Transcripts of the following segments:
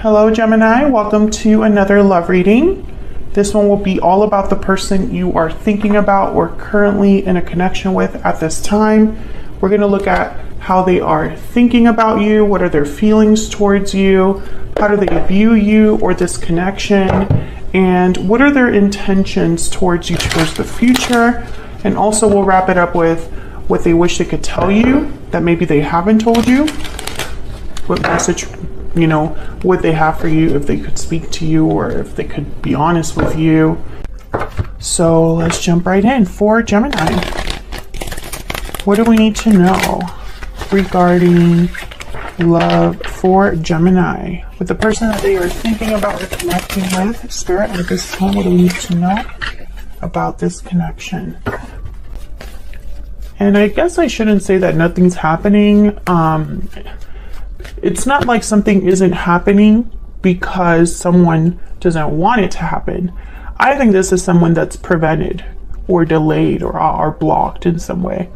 Hello Gemini, welcome to another love reading. This one will be all about the person you are thinking about or currently in a connection with at this time. We're going to look at how they are thinking about you, what are their feelings towards you, how do they view you or this connection, and what are their intentions towards you towards the future. And also we'll wrap it up with what they wish they could tell you that maybe they haven't told you. What message, would they have for you if they could speak to you or if they could be honest with you. So let's jump right in. For Gemini, what do we need to know regarding love for Gemini? With the person that they are thinking about or connecting with, Spirit, at this time, what do we need to know about this connection? And I guess I shouldn't say that nothing's happening. It's not like something isn't happening because someone doesn't want it to happen. I think this is someone that's prevented or delayed or blocked in some way.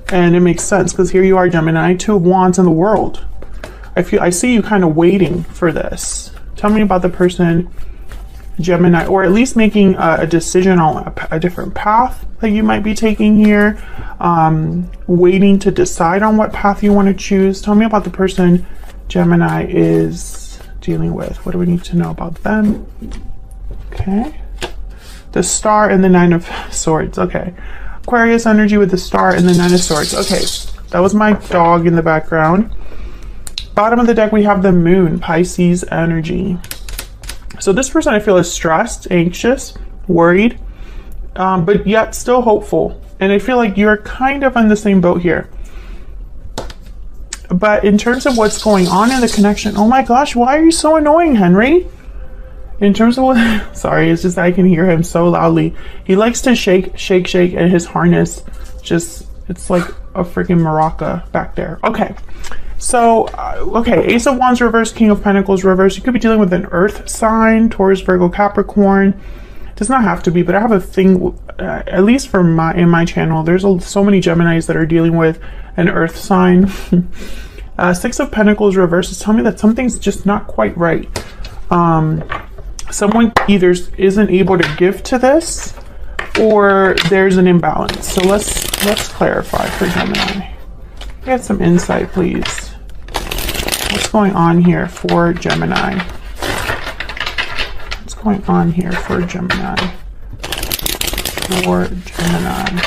And it makes sense because here you are, Gemini, 2 of Wands in the world. I see you kind of waiting for this. Tell me about the person, Gemini, or at least making a decision on a different path that you might be taking here. Waiting to decide on what path you want to choose. Tell me about the person Gemini is dealing with. What do we need to know about them? Okay. The Star and the 9 of Swords. Okay. Aquarius energy with the Star and the 9 of Swords. Okay. That was my dog in the background. Bottom of the deck, we have the Moon, Pisces energy. So this person I feel is stressed, anxious, worried, but yet still hopeful. And I feel like you're kind of on the same boat here. But in terms of what's going on in the connection, oh my gosh, why are you so annoying, Henry? In terms of what, sorry, it's just I can hear him so loudly. He likes to shake, shake, shake, and his harness just, it's like a freaking maraca back there. Okay. So, okay, Ace of Wands reverse, King of Pentacles reverse. You could be dealing with an earth sign, Taurus, Virgo, Capricorn. Does not have to be, but I have a thing, at least for in my channel, there's so many Geminis that are dealing with an earth sign. 6 of Pentacles reverses tell me that something's just not quite right. Someone either isn't able to give to this or there's an imbalance. So let's clarify for Gemini. Get some insight, please. What's going on here for Gemini? What's going on here for Gemini? For Gemini.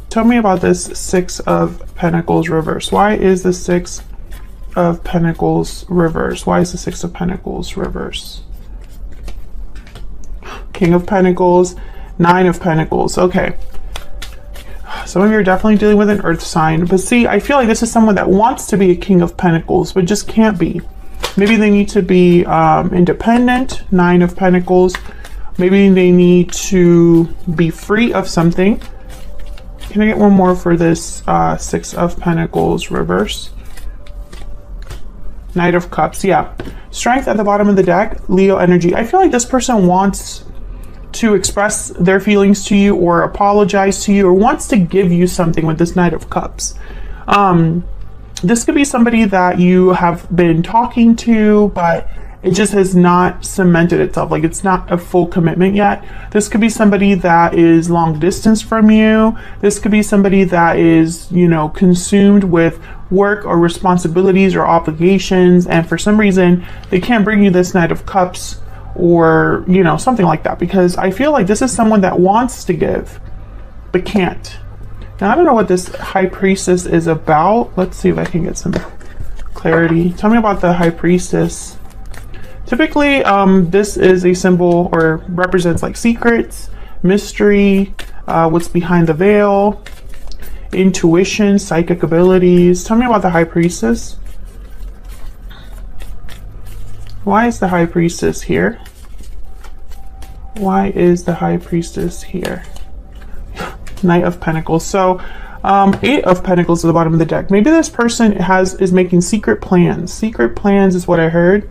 Tell me about this 6 of Pentacles reverse. Why is the 6 of Pentacles reverse? Why is the 6 of Pentacles reverse? King of Pentacles, 9 of Pentacles. Okay. Some of you are definitely dealing with an earth sign, but see, I feel like this is someone that wants to be a King of Pentacles, but just can't be. Maybe they need to be independent, 9 of Pentacles. Maybe they need to be free of something. Can I get one more for this 6 of Pentacles reverse? Knight of Cups, yeah. Strength at the bottom of the deck, Leo energy. I feel like this person wants to express their feelings to you or apologize to you or wants to give you something with this Knight of Cups. This could be somebody that you have been talking to, but it just has not cemented itself. Like it's not a full commitment yet. This could be somebody that is long distance from you. This could be somebody that is, consumed with work or responsibilities or obligations. And for some reason, they can't bring you this Knight of Cups or, something like that, because I feel like this is someone that wants to give, but can't. Now, I don't know what this High Priestess is about. Let's see if I can get some clarity. Tell me about the High Priestess. Typically, this is a symbol or represents like secrets, mystery, what's behind the veil, intuition, psychic abilities. Tell me about the High Priestess. Why is the High Priestess here? Why is the High Priestess here? Knight of Pentacles. So 8 of Pentacles at the bottom of the deck. Maybe this person is making secret plans. Secret plans is what I heard.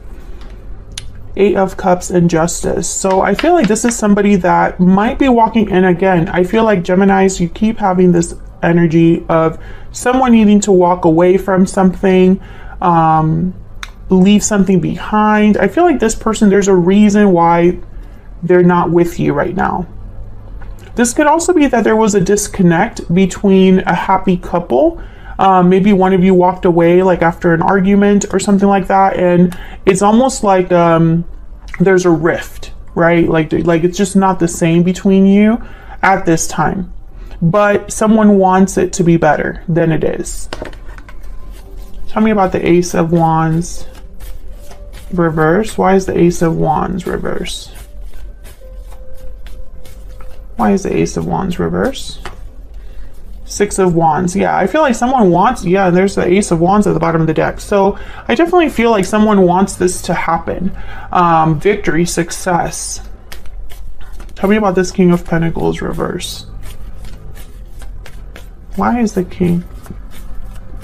8 of Cups and Justice. So I feel like this is somebody that might be walking in again. I feel like Geminis, you keep having this energy of someone needing to walk away from something, leave something behind. I feel like this person, there's a reason why they're not with you right now. This could also be that there was a disconnect between a happy couple. Maybe one of you walked away like after an argument or something like that, and it's almost like there's a rift, right? Like it's just not the same between you at this time, but someone wants it to be better than it is. Tell me about the Ace of Wands reverse. Why is the Ace of Wands reverse? Why is the Ace of Wands reverse? Six of Wands. Yeah, I feel like someone wants, yeah, there's the Ace of Wands at the bottom of the deck. So I definitely feel like someone wants this to happen. Victory, success. Tell me about this King of Pentacles reverse. Why is the King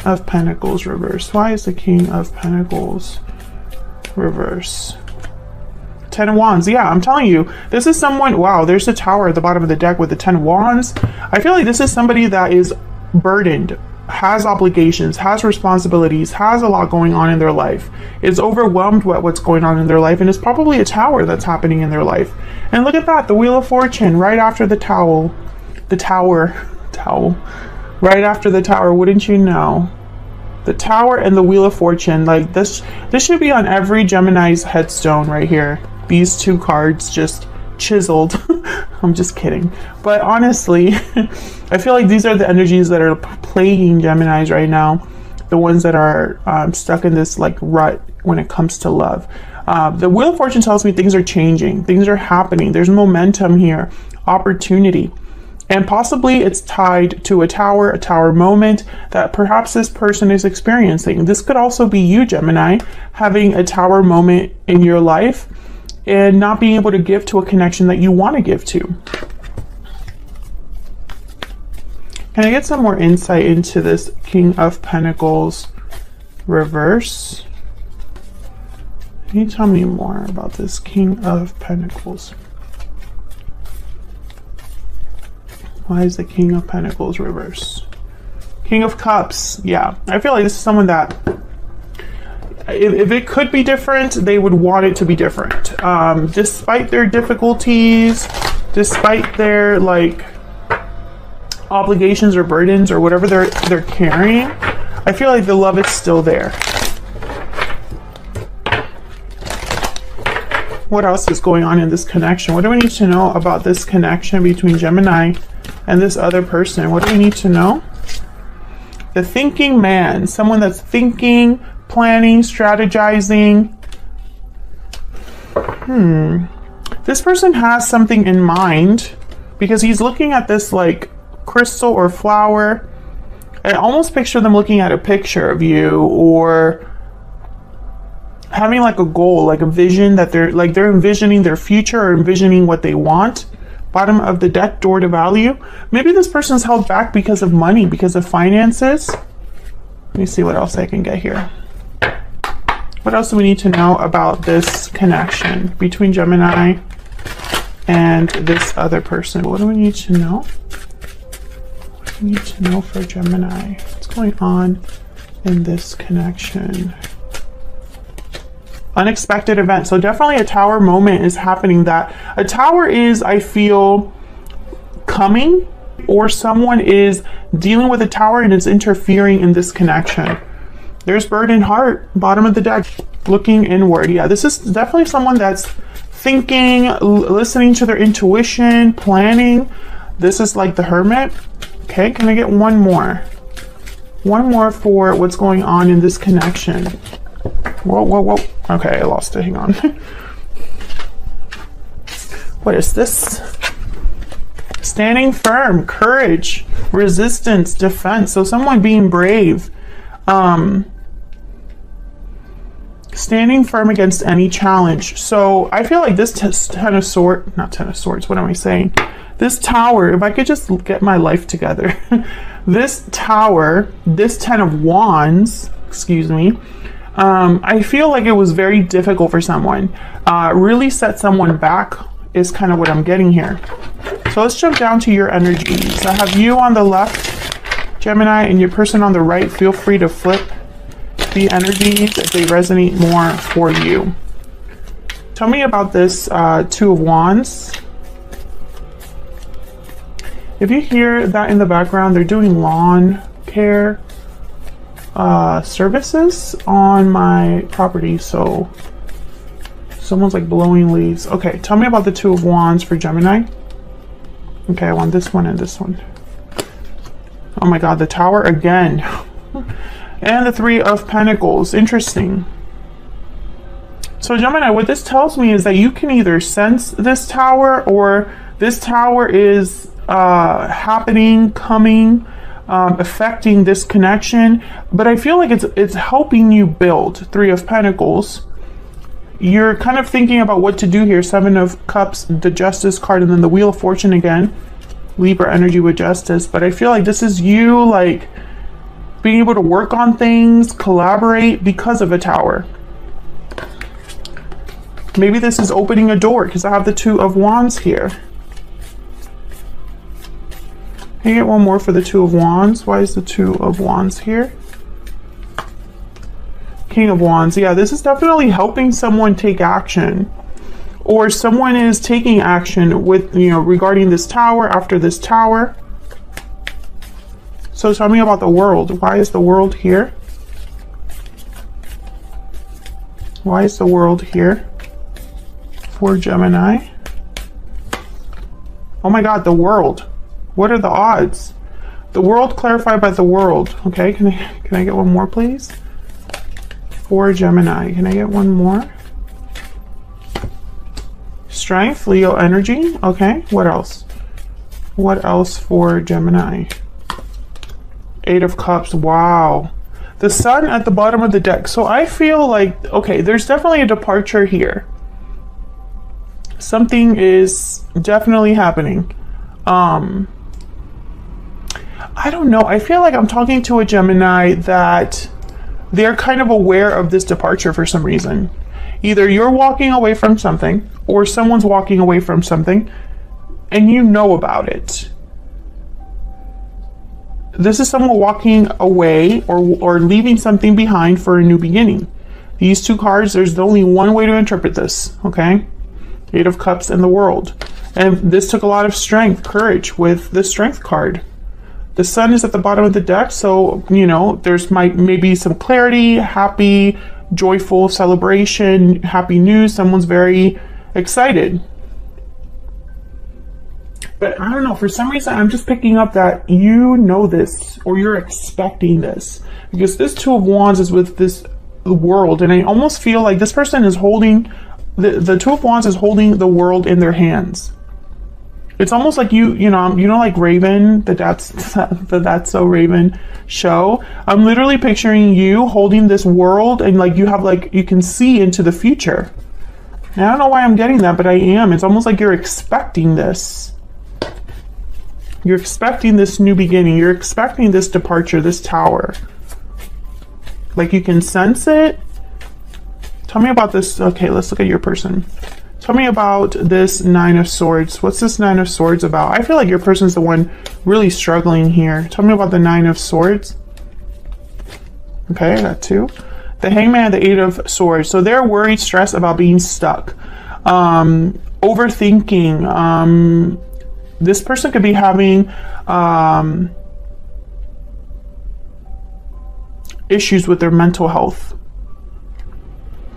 of Pentacles reverse? Why is the King of Pentacles reverse? Ten of Wands. Yeah, I'm telling you, this is someone, wow, there's the Tower at the bottom of the deck with the 10 of Wands. I feel like this is somebody that is burdened, has obligations, has responsibilities, has a lot going on in their life, is overwhelmed with what's going on in their life, and it's probably a tower that's happening in their life. And look at that, the Wheel of Fortune right after the towel, right after the Tower, wouldn't you know? The Tower and the Wheel of Fortune, like this should be on every Gemini's headstone right here. These two cards just chiseled. I'm just kidding. But honestly, I feel like these are the energies that are plaguing Geminis right now. The ones that are stuck in this like rut when it comes to love. The Wheel of Fortune tells me things are changing. Things are happening. There's momentum here. Opportunity. And possibly it's tied to a tower moment that perhaps this person is experiencing. This could also be you, Gemini, having a tower moment in your life and not being able to give to a connection that you want to give to. Can I get some more insight into this King of Pentacles reverse? Can you tell me more about this King of Pentacles? Why is the King of Pentacles reverse? King of Cups. Yeah, I feel like this is someone that if it could be different, they would want it to be different. Despite their difficulties, despite their like obligations or burdens or whatever they're carrying, I feel like the love is still there. What else is going on in this connection? What do we need to know about this connection between Gemini and this other person? What do we need to know? The thinking man, someone that's thinking, planning, strategizing. This person has something in mind because he's looking at this like crystal or flower. I almost picture them looking at a picture of you or having like a goal, like a vision that they're envisioning their future or envisioning what they want. Bottom of the deck, door to value. Maybe this person's held back because of money, because of finances. Let me see what else I can get here. What else do we need to know about this connection between Gemini and this other person? What do we need to know? What do we need to know for Gemini? What's going on in this connection? Unexpected event. So definitely a tower moment is happening. That a tower is, I feel, coming, or someone is dealing with a tower and is interfering in this connection. There's burdened heart, bottom of the deck, looking inward. Yeah, this is definitely someone that's thinking, listening to their intuition, planning. This is like the Hermit. Okay, can I get one more? One more for what's going on in this connection. Whoa. Okay, I lost it. Hang on. What is this? Standing firm, courage, resistance, defense. So someone being brave. Standing firm against any challenge. So I feel like this Ten of Swords, not Ten of Swords, what am I saying? This Tower, if I could just get my life together. This Tower, this Ten of Wands, excuse me, I feel like it was very difficult for someone. Really set someone back is kind of what I'm getting here. So let's jump down to your energies. I have you on the left Gemini, and your person on the right, feel free to flip the energies if they resonate more for you. Tell me about this Two of Wands. If you hear that in the background, they're doing lawn care services on my property, so someone's like blowing leaves. Okay, tell me about the Two of Wands for Gemini. Okay, I want this one and this one. Oh my god, the Tower again. And the Three of Pentacles. Interesting. So Gemini, what this tells me is that you can either sense this Tower, or this Tower is happening, coming, affecting this connection. But I feel like it's helping you build. Three of Pentacles. You're kind of thinking about what to do here. Seven of Cups, the Justice card, and then the Wheel of Fortune again. Libra energy with Justice. But I feel like this is you like being able to work on things, collaborate because of a Tower. Maybe this is opening a door because I have the Two of Wands here. Can you get one more for the Two of Wands? Why is the Two of Wands here? King of Wands. Yeah, this is definitely helping someone take action. Or someone is taking action with, you know, regarding this Tower, after this Tower. So tell me about the World. Why is the World here? Why is the World here for Gemini? Oh my god, the World. What are the odds? The World clarified by the World. Okay, can I get one more, please? For Gemini. Can I get one more? Strength, Leo energy. Okay, what else? What else for Gemini? Eight of Cups. Wow. The Sun at the bottom of the deck. So I feel like, okay, there's definitely a departure here. Something is definitely happening. I don't know. I feel like I'm talking to a Gemini that they're kind of aware of this departure for some reason. Either you're walking away from something, or someone's walking away from something, and you know about it. This is someone walking away or leaving something behind for a new beginning. These two cards, there's only one way to interpret this, okay? Eight of Cups and the World. And this took a lot of strength, courage with the Strength card. The Sun is at the bottom of the deck, so, you know, there's maybe some clarity, happy, joyful celebration, happy news. Someone's very excited. But I don't know, for some reason, I'm just picking up that you know this, or you're expecting this. Because this Two of Wands is with this World, and I almost feel like this person is holding, the Two of Wands is holding the world in their hands. It's almost like you know, like Raven, That's So Raven show. I'm literally picturing you holding this world, and like you can see into the future. And I don't know why I'm getting that, but I am. It's almost like you're expecting this. You're expecting this new beginning. You're expecting this departure, this Tower. Like you can sense it. Tell me about this. Okay, let's look at your person. Tell me about this Nine of Swords. What's this Nine of Swords about? I feel like your person's the one really struggling here. Tell me about the Nine of Swords. Okay, I got two. The Hangman, the Eight of Swords. So they're worried, stressed about being stuck. Overthinking. This person could be having issues with their mental health.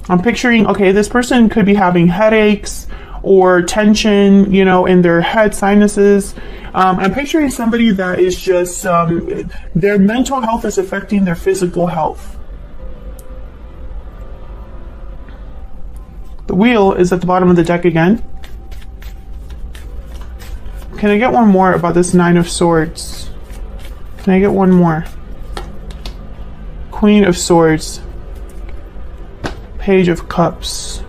I'm picturing, okay, this person could be having headaches or tension, you know, in their head, sinuses. I'm picturing somebody that is just, their mental health is affecting their physical health. The Wheel is at the bottom of the deck again. Can I get one more about this Nine of Swords? Can I get one more? Queen of Swords. Page of Cups.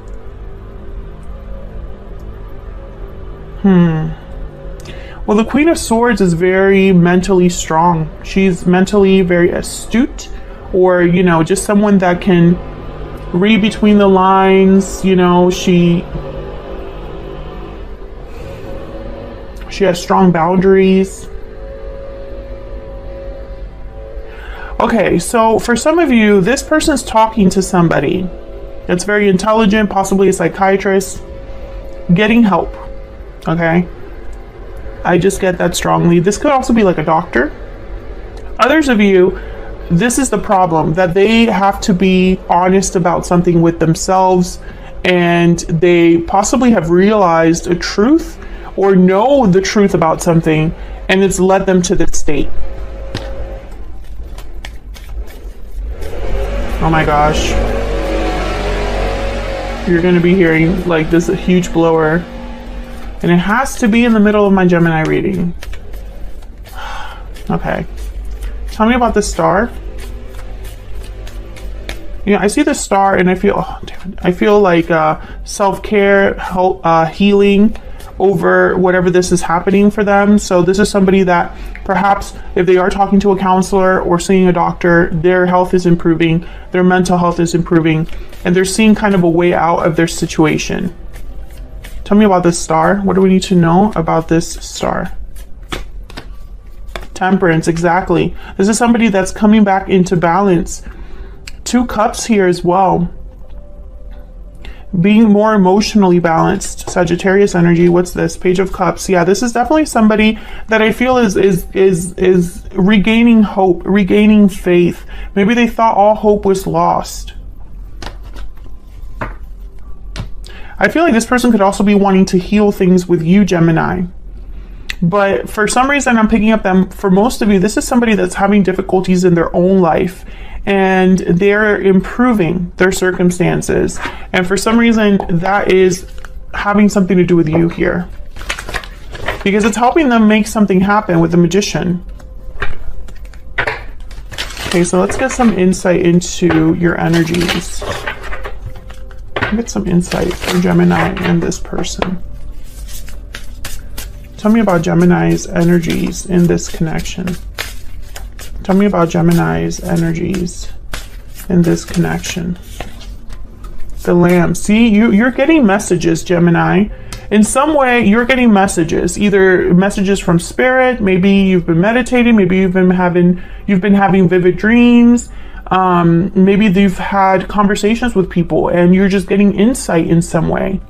Well, the Queen of Swords is very mentally strong. She's mentally very astute, or, you know, just someone that can read between the lines. You know, she has strong boundaries. Okay, so for some of you, this person's talking to somebody that's very intelligent, possibly a psychiatrist, getting help. Okay, I just get that strongly. This could also be like a doctor. Others of you, this is the problem, that they have to be honest about something with themselves, and they possibly have realized a truth or know the truth about something, and it's led them to this state. Oh my gosh. You're going to be hearing like this huge blower, and it has to be in the middle of my Gemini reading. Okay. Tell me about this star. Yeah, I see the star and I feel, oh, damn it. I feel like self-care, healing over whatever this is happening for them. So this is somebody that perhaps if they are talking to a counselor or seeing a doctor, their health is improving, their mental health is improving, and they're seeing kind of a way out of their situation. Tell me about this star. What do we need to know about this star? Temperance, exactly. This is somebody that's coming back into balance. 2 cups here as well. Being more emotionally balanced. Sagittarius energy. What's this? Page of Cups. Yeah, this is definitely somebody that I feel is regaining hope, regaining faith. Maybe they thought all hope was lost. I feel like this person could also be wanting to heal things with you, Gemini. But for some reason, I'm picking up them. For most of you, this is somebody that's having difficulties in their own life, and they're improving their circumstances. And for some reason, that is having something to do with you here, because it's helping them make something happen with the Magician. Okay, so let's get some insight into your energies. Get some insight from Gemini and this person. Tell me about Gemini's energies in this connection. Tell me about Gemini's energies in this connection. The Lamb. See, you're getting messages, Gemini. In some way, you're getting messages. Either messages from spirit. Maybe you've been meditating. Maybe you've been having vivid dreams. Maybe you've had conversations with people, and you're just getting insight in some way.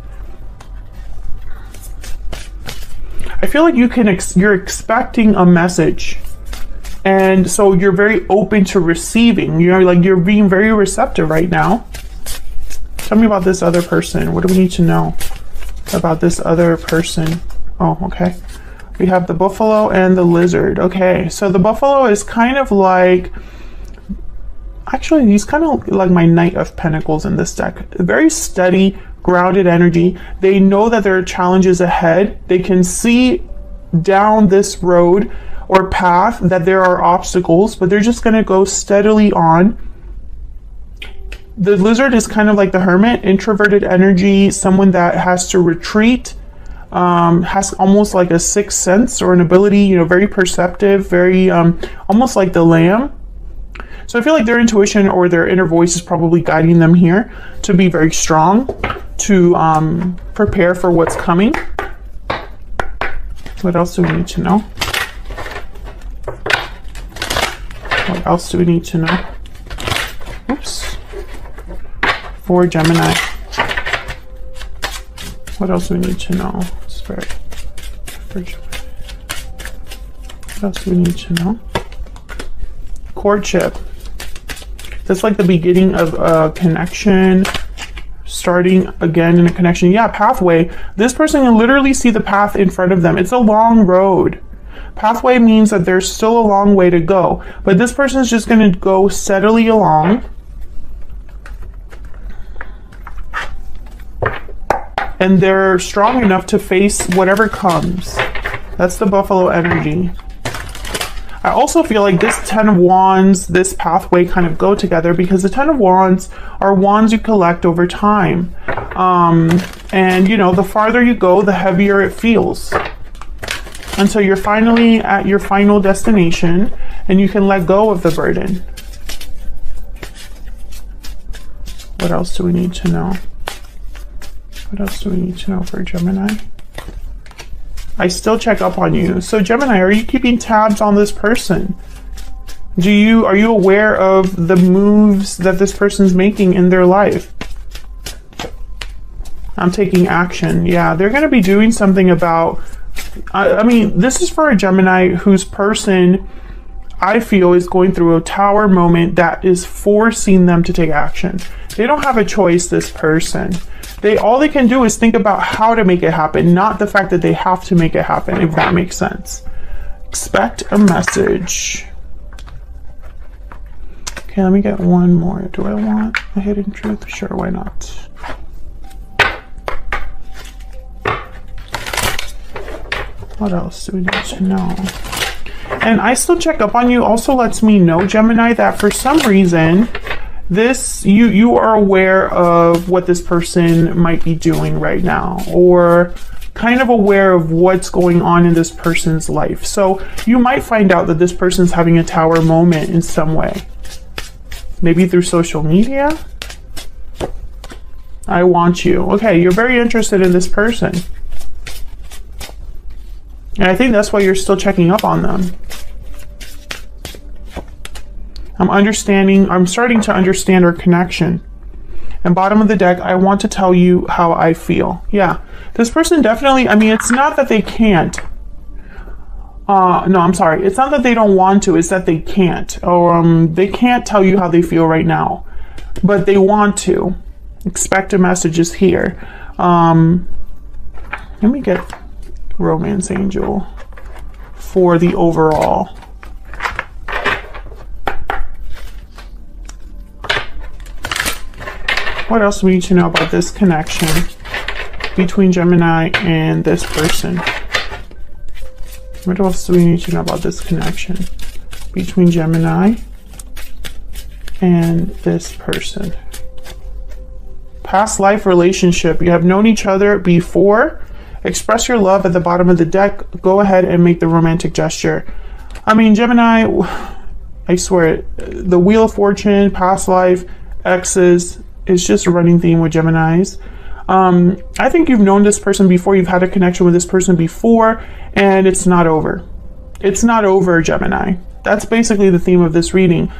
I feel like you're expecting a message, and so you're very open to receiving. You're being very receptive right now. Tell me about this other person. What do we need to know about this other person? Oh, okay. We have the buffalo and the lizard. Okay, so the buffalo is kind of like, actually, he's kind of like my Knight of Pentacles in this deck. Very steady, grounded energy. They know that there are challenges ahead. They can see down this road or path that there are obstacles, but they're just going to go steadily on. The lizard is kind of like the hermit, introverted energy, someone that has to retreat, has almost like a sixth sense or an ability, very perceptive, very almost like the lamb. So I feel like their intuition or their inner voice is probably guiding them here to be very strong, to prepare for what's coming. What else do we need to know? What else do we need to know? Oops. For Gemini. What else do we need to know? Spirit. For Gemini. What else do we need to know? Courtship. That's like the beginning of a connection, starting again in a connection. Yeah, pathway. This person can literally see the path in front of them. It's a long road. Pathway means that there's still a long way to go, but this person is just going to go steadily along. And they're strong enough to face whatever comes. That's the buffalo energy. I also feel like this 10 of Wands, this pathway kind of go together, because the 10 of Wands are wands you collect over time. And the farther you go, the heavier it feels. Until you're finally at your final destination and you can let go of the burden. What else do we need to know? What else do we need to know for Gemini? I still check up on you. So Gemini, are you keeping tabs on this person? Are you aware of the moves that this person's making in their life? I'm taking action. Yeah, they're going to be doing something about, I mean, this is for a Gemini whose person, I feel, is going through a tower moment that is forcing them to take action. They don't have a choice, this person. All they can do is think about how to make it happen, not the fact that they have to make it happen, if that makes sense. Expect a message. Okay, let me get one more. Do I want a hidden truth? Sure, why not? What else do we need to know? And I still check up on you also lets me know, Gemini, that for some reason, you are aware of what this person might be doing right now, or kind of aware of what's going on in this person's life. So you might find out that this person's having a tower moment in some way. Maybe through social media. I want you. Okay, you're very interested in this person. And I think that's why you're still checking up on them. I'm starting to understand our connection. And bottom of the deck, I want to tell you how I feel. Yeah, this person definitely, I mean, it's not that they can't. No, I'm sorry. It's not that they don't want to, it's that they can't. Or they can't tell you how they feel right now. But they want to. Expect a message is here. Let me get Romance Angel for the overall. What else do we need to know about this connection between Gemini and this person? What else do we need to know about this connection between Gemini and this person? Past life relationship. You have known each other before. Express your love at the bottom of the deck. Go ahead and make the romantic gesture. I mean, Gemini, I swear, the Wheel of Fortune, past life, exes, is just a running theme with Geminis. I think you've known this person before. You've had a connection with this person before, and it's not over. It's not over, Gemini. That's basically the theme of this reading.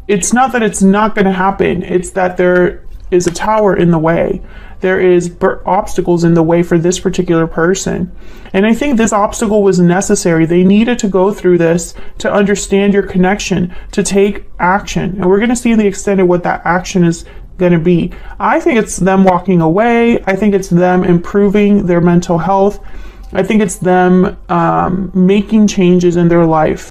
It's not that it's not going to happen. It's that there is a tower in the way. There is obstacles in the way for this particular person. And I think this obstacle was necessary. They needed to go through this to understand your connection, to take action. And we're going to see the extent of what that action is going to be. I think it's them walking away. I think it's them improving their mental health. I think it's them making changes in their life.